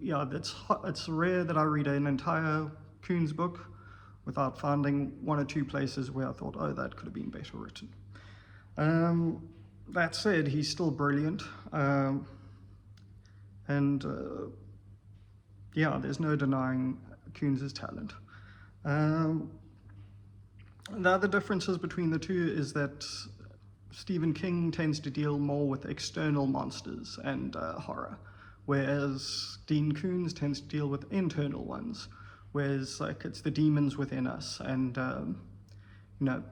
yeah, it's rare that I read an entire Koontz book without finding one or two places where I thought, oh, that could have been better written. That said, he's still brilliant. Yeah, there's no denying Koontz's talent. The other differences between the two is that Stephen King tends to deal more with external monsters and horror, whereas Dean Koontz tends to deal with internal ones, whereas like it's the demons within us and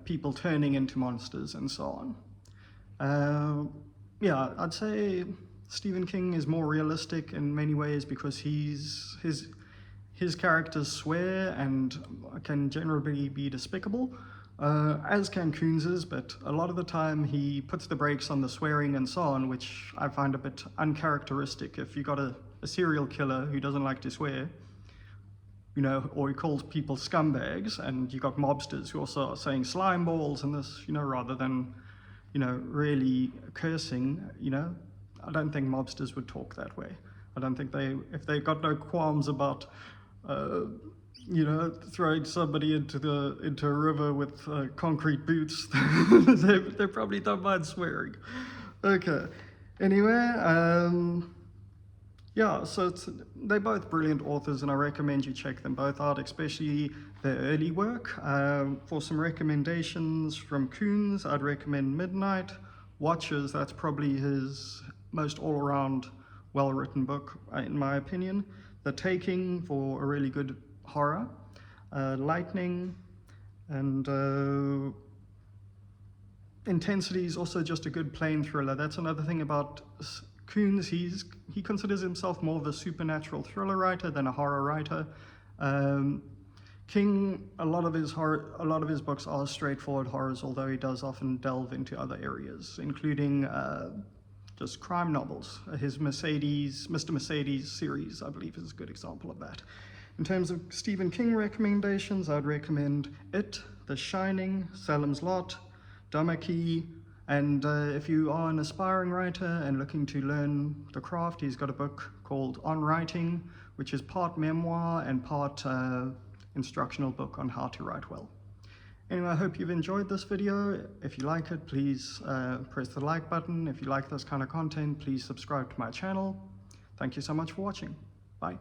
people turning into monsters and so on. Yeah, I'd say Stephen King is more realistic in many ways because his characters swear and can generally be despicable, as can Koontz's, but a lot of the time he puts the brakes on the swearing and so on, which I find a bit uncharacteristic. If you got a serial killer who doesn't like to swear, or he calls people scumbags, and you got mobsters who also are saying slime balls and this, rather than, really cursing, I don't think mobsters would talk that way. I don't think if they got no qualms about, throwing somebody into a river with concrete boots, they probably don't mind swearing. Okay. Anyway, yeah, so they're both brilliant authors, and I recommend you check them both out, especially their early work. For some recommendations from Koontz, I'd recommend Midnight. Watchers, that's probably his most all-around well-written book, in my opinion. The Taking, for a really good horror. Lightning, and Intensity is also just a good plain thriller. That's another thing about Koontz. He considers himself more of a supernatural thriller writer than a horror writer. King, a lot of his books are straightforward horrors, although he does often delve into other areas, including just crime novels. His Mr. Mercedes series, I believe, is a good example of that. In terms of Stephen King recommendations, I'd recommend It, The Shining, Salem's Lot, Damacy, and if you are an aspiring writer and looking to learn the craft, he's got a book called On Writing, which is part memoir and part instructional book on how to write well. Anyway, I hope you've enjoyed this video. If you like it, please press the like button. If you like this kind of content, please subscribe to my channel. Thank you so much for watching. Bye.